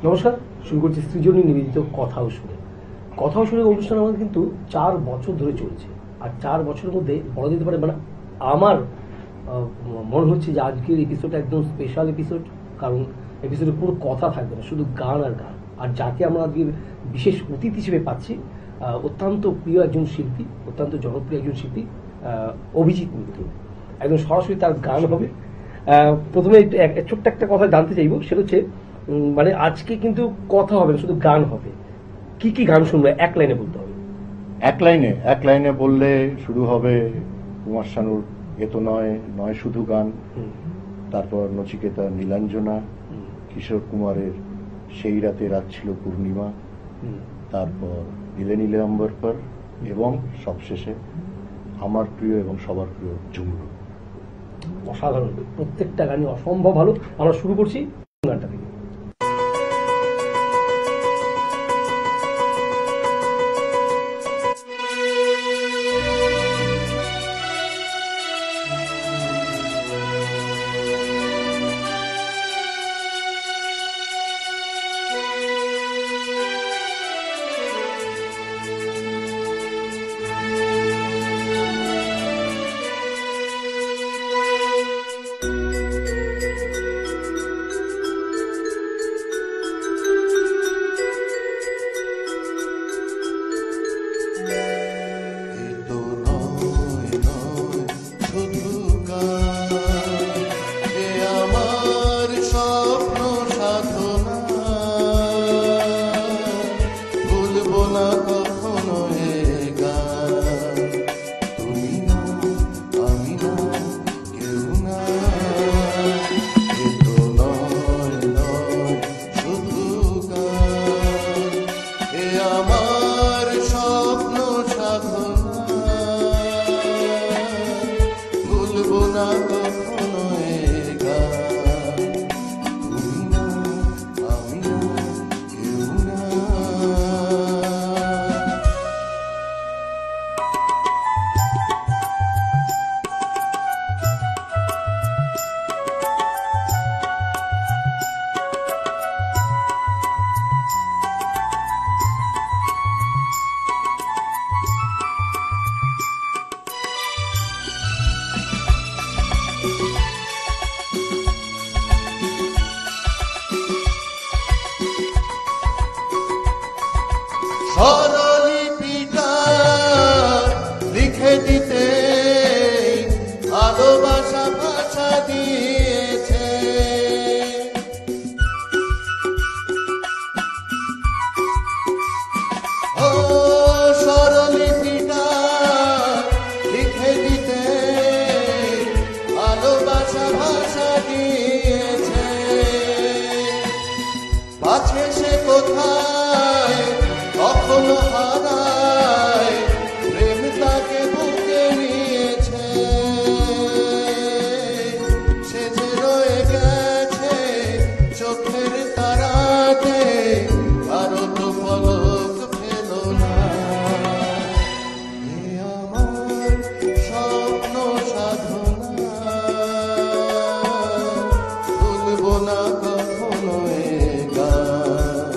নমস্কার, শুরু করছি সৃজনী নিবেদিত কথাও শুনে। কথাও শুনে অনুষ্ঠান আমাদের কিন্তু 4 বছর ধরে চলছে। আর 4 বছরের মধ্যে বলা যেতে পারে মানে আমার মনে হচ্ছে যে আজকের এপিসোডটা একদম স্পেশাল এপিসোড। কারণ এপিসোডে কোনো কথা থাকবে না, শুধু গান আর গান। আর যাকে আমরা আজকের বিশেষ অতিথি হিসেবে পাচ্ছি, অত্যন্ত প্রিয় একজন শিল্পী, অত্যন্ত জনপ্রিয় একজন শিল্পী, অভিজিৎ মিত্র। একদম সরাসরি তার গান হবে। প্রথমে ছোট্ট একটা কথা জানতে চাইবো, সেটা হচ্ছে মানে আজকে কিন্তু কথা হবে না, শুধু গান হবে। কি কি গান শুনবে এক লাইনে বলতে হবে? এক লাইনে বললে শুরু হবে কুমার শানুর এ তো নয় শুধু গান, তারপর নচিকেতা নীলাঞ্জনা, কিশোর কুমারের সেই রাতে রাত ছিল পূর্ণিমা, তারপর নীলে নীলে অম্বর পর, এবং সবশেষে আমার প্রিয় এবং সবার প্রিয় ঝুমরু। অসাধারণ, প্রত্যেকটা গানই অসম্ভব ভালো। আমরা শুরু করছি গানটা থেকে। স্বরলিপিটা লিখে দিতে ভালোবাসা ভাষা দিয়েছে, ও স্বরলিপিটা লিখে দিতে ভালোবাসা ভাষা দিয়েছে। পাছে সে কোথায় কখনো হারায়, প্রেম তাকে বুকে নিয়েছে। সে যে রয়ে গেছে চোখের তারাতে, কারো তো পলক ফেল না। এ আমার স্বপ্ন সাধনা, ভুলব না কখনো এ গান।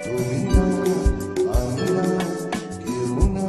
তুমি না, আমি না, কেউ না।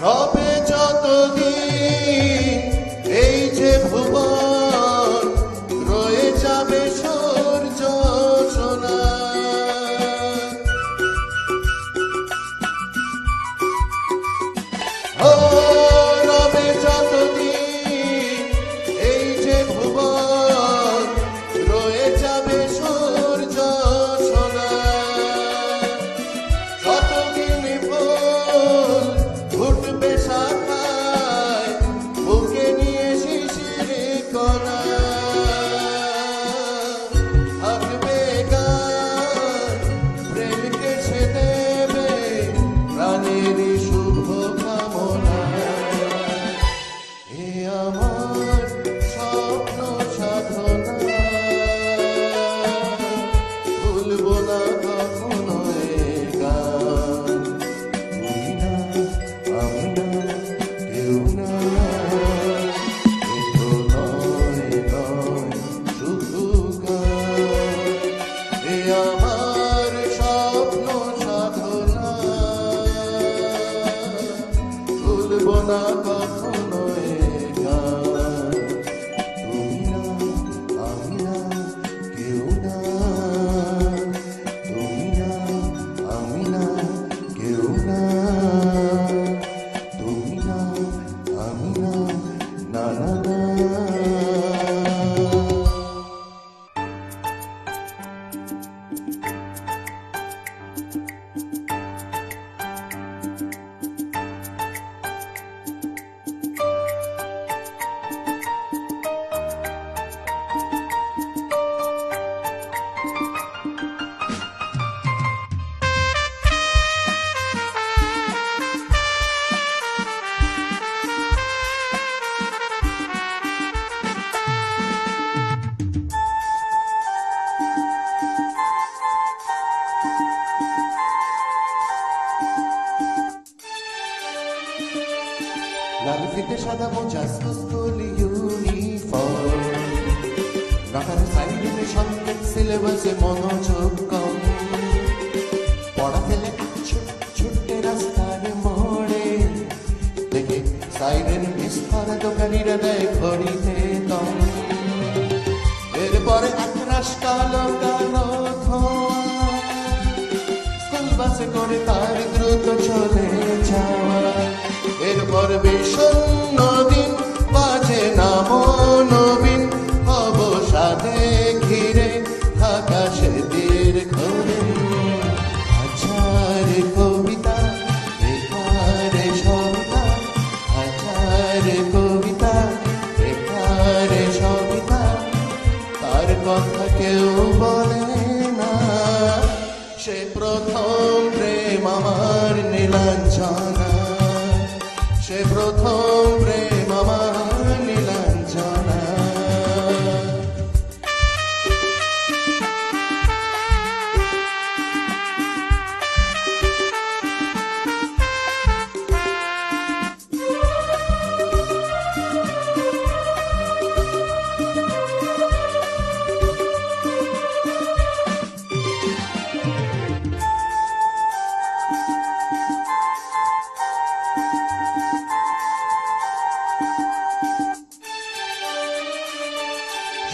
রবে যতদিন এই যে ভুবন, রয়ে যাবে সূর্য সোনা। ও রবে যতদিন এই যে ভুবন, রয়ে যাবে সূর্য সোনা। যতদিন ফুল ফুটবে শাখা, লাল ফিতে সাদা মোজা স্কুল ইউনিফর্ম নাটার সাইডে সঙ্গীত সিলেবাসে মনোযোগ কম পড়া ফেলে ছুটে রাস্তার মোড়ে দেখে সাইরেন মিস করা দোকানিরা দেয় ঘড়িতে দম এরপরে আকাশ কালো কালো ধোঁয়া স্কুল বাসে করে তার দ্রুত চলে যাওয়া এরপর বিষণ্ণ দিন বাজে নাম নবীন অবসাদে ঘিরে থাকা সেদের ঘরে হাজার কবিতা বেকারে সবিতা হাজার কবিতা বেকারে সবিতা তার কথা কেউ বলে না সে প্রথম প্রেম আমার নীলাঞ্জনা সে প্রথম প্রেম আমার নীলাঞ্জনা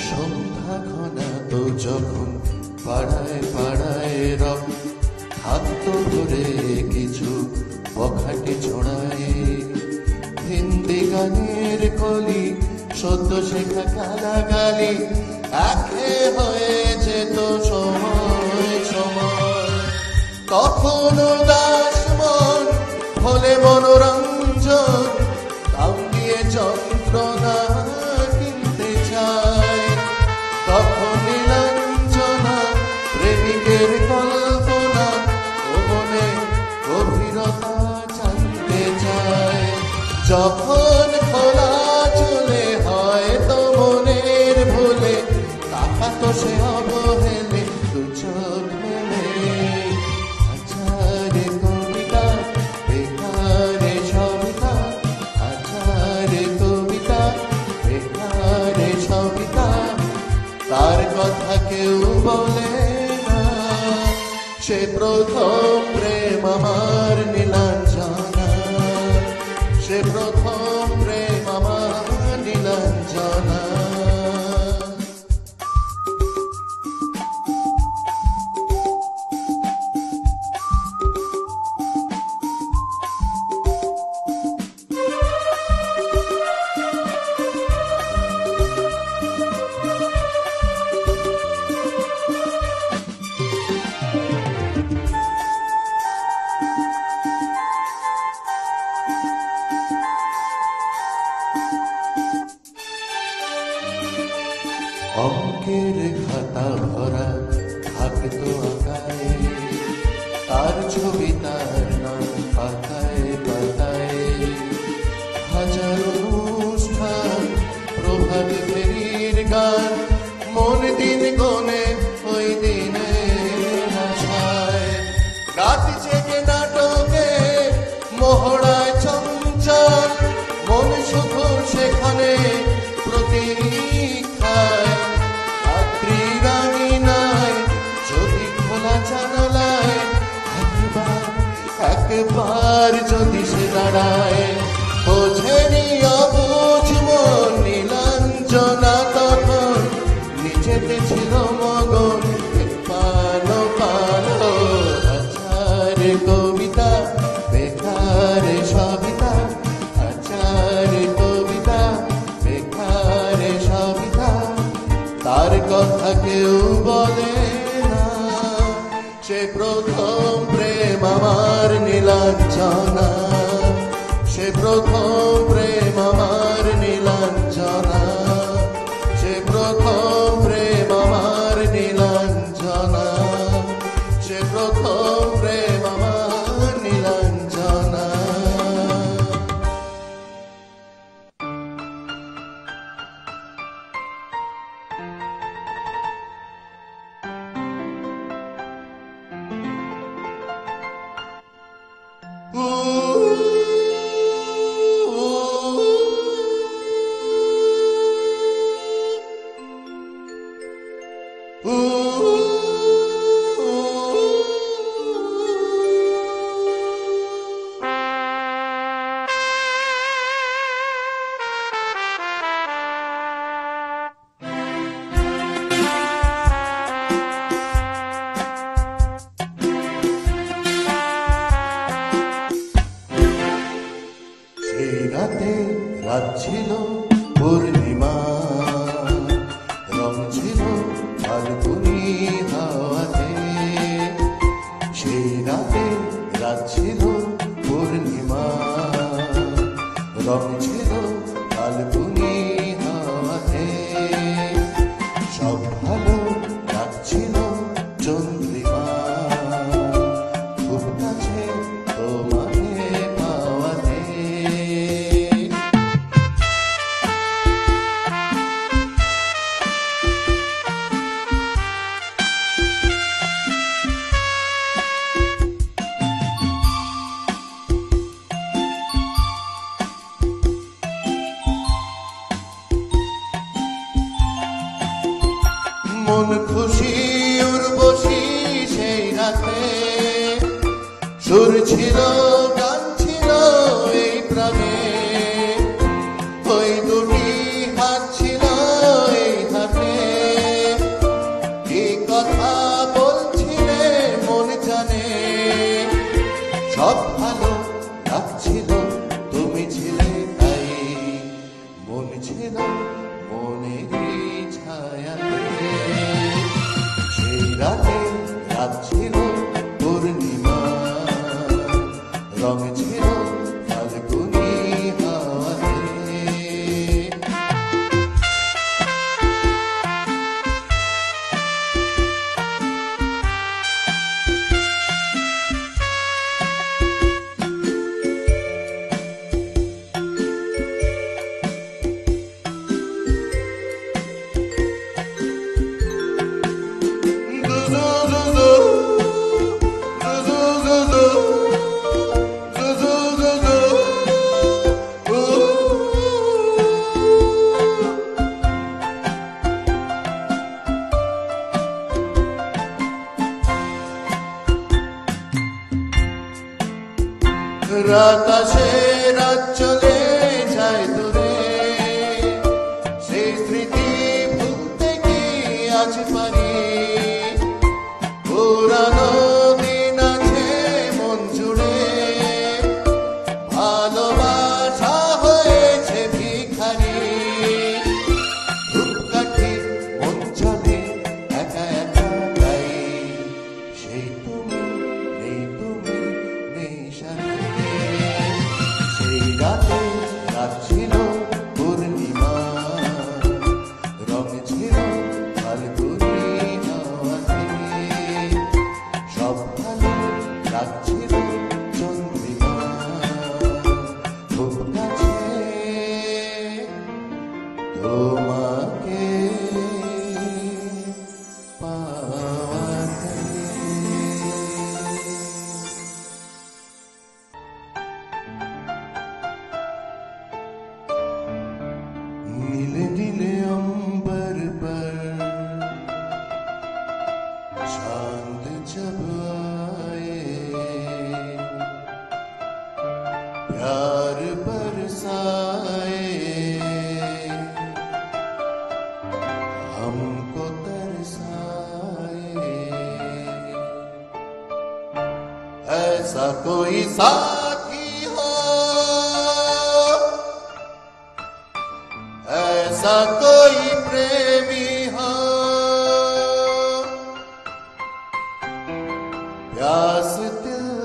সন্ধ্যা ঘনা তো যখন পাড়ায় পাড়ায় রব থাকতো ধরে কিছু বখাটে ছড়ায় হিন্দি গানের কলি সদ্য শেখা গালাগালি একে হয়ে যেত সময় সময় কখনো দাস মন হলে মনোরঞ্জন দাম দিয়ে যন্ত্রণা কিনতে চায় তখন নীলাঞ্জনা প্রেমিকের কল্পনা ও মনে গভীরতা জানতে চায় যখন খোলা চলে হয় তো মনের ভুলে টাকা তো সে অবহেলে দু চোখ মেলে হাজার কবিতা বেকারে সবিতা হাজার কবিতা বেকারে সবিতা তার কথা কেউ বলে না সে প্রথম প্রেম আমার নীলাঞ্জনা সে প্রথম প্রেম আমার নীলাঞ্জনা অঙ্কের খাতা ভরা থাকতো আঁকায় তার ছবি তার নাম পাতায় পাতায় হাজার অনুষ্ঠান প্রভাত ফেরির গান মন দিন গনে ওই দিনে ভাষায় রাত জেগে নাটকে মহড়ায় চঞ্চল মন শুধু সেখানে প্রতীক্ষায় রাত্রির আঙিনায় যদি খোলা জানালায় একবার যদি সে দাঁড়ায় বোঝেনি অবুঝ মন নীলাঞ্জনা তখন নিজেতে ছিল মগন পালো পালো হাজার কবিতা বেকারে সবিতা হাজার কবিতা বেকারে সবিতা তার কথা কেউ বলে না সে প্রথম প্রেম আমার নীলাঞ্জনা সে প্রথম প্রেম আমার নীলাঞ্জনা সে প্রথম প্রেম আমার নীলাঞ্জনা সে প্রথম প্রেম আমার নীলাঞ্জনা রাত ছিল পূর্ণিমা, রং ছিল ফাল্গুনি হাওয়াতে। সেই রাতে রাত ছিল পূর্ণিমা, রং ছিল ফাল্গুনি হাওয়াতে। সব ভালো লাগছিল চন্দ্রিমা, খুব কাছে তোমাকে পাওয়াতে। মন খুশি উর্বশী সেই রাতে, সুর ছিল গান ছিল এই প্রাণে। ওই দুটি হাত ছিল এই হাতে, কি কথা বলছিলে মন জানে। সব ভালো লাগছিল তুমি ছিলে তাই, মন ছিল মনেরই ছায়াতে। সেই রাতে রাত ছিল পূর্ণিমা, রং ছিল ফাল্গুনি হাওয়াতে। রাত আসে রাত চলে যায় দূরে, সেই স্মৃতি ভুলতে কি আজ পারি। পুরানো দিন আছে মন জুড়ে, ভালোবাসা হয়েছে ভিখারি। ধূপকাঠির মন চলে একা একা গাই, সেই তুমি নেই, তুমি নেই সাথে। সেই রাতে রাত ছিল পূর্ণিমা, রং ছিল ফাল্গুনি হাওয়াতে। সব ভালো লাগছিল চন্দ্রিমা, খুব কাছে তোমাকে পাওয়াতে। नीले नीले अंबर पर चांद जब आए, प्यार बरसाए, हमको तरसाए। ऐसा कोई साथी हो, ऐसा कोई प्रेमी हो, प्यास दिल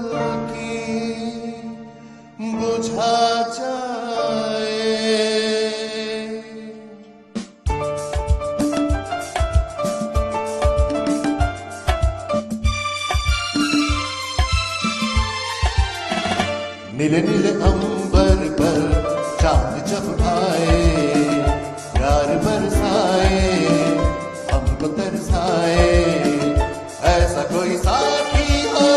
की बुझा जाए। नीले नीले अंबर पर चांद जब आए, प्यार बरसाए, हमको तरसाए। ऐसा कोई साथी हो,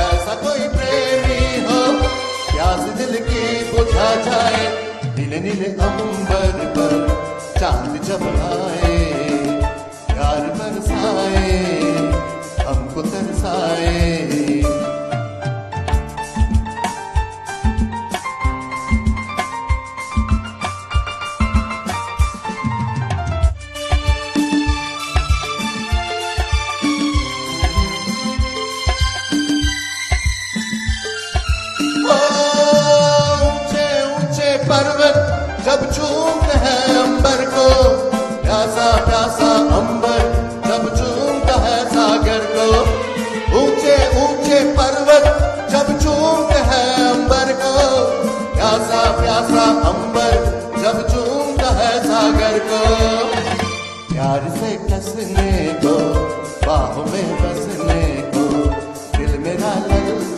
ऐसा कोई प्रेमी हो, प्यास दिल की बुझा जाए। नीले नीले अंबर पर चांद जब आए, प्यार बरसाए, हमको तरसाए। ऊंचे ऊंचे पर्वत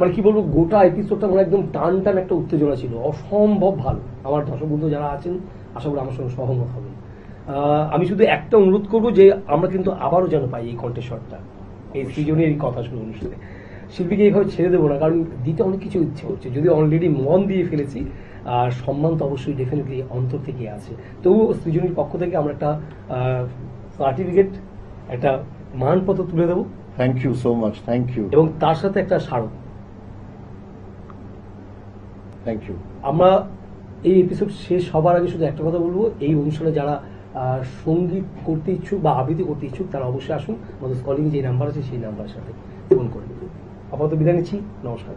মানে কি বলবো, গোটা এপিসোডটা মানে একদম টান টান একটা উত্তেজনা ছিল, অসম্ভব ভালো। আমার দর্শক বন্ধু যারা আছেন আশা করি আমার সঙ্গে সহমত হবে। আমি শুধু একটা অনুরোধ করবো যে আমরা কিন্তু আবারও যেন পাই এই কণ্ঠস্বরটা এই সৃজনের এই কথা শুনে অনুষ্ঠানে। শিল্পীকে এইভাবে ছেড়ে দেবো না, কারণ দিতে অনেক কিছু ইচ্ছে হচ্ছে, যদি অলরেডি মন দিয়ে ফেলেছি। আর সম্মান তো অবশ্যই ডেফিনেটলি অন্তর থেকে আছে। তবুও সৃজনীর পক্ষ থেকে আমরা একটা সার্টিফিকেট, একটা মানপত্র তুলে দেবো। Thank you so much, thank you. এবং তার সাথে একটা স্মারক। Thank you. আমরা এই এপিসোড শেষ হবার আগে শুধু একটা কথা বলবো, এই অনুষ্ঠানে যারা সঙ্গীত করতে ইচ্ছুক বা আবৃত্তি করতে ইচ্ছুক তারা অবশ্যই আসুন। আমাদের কলিং যে নাম্বার আছে সেই নাম্বারের সাথে ফোন করে। আপাতত বিদায় নিচ্ছি, নমস্কার।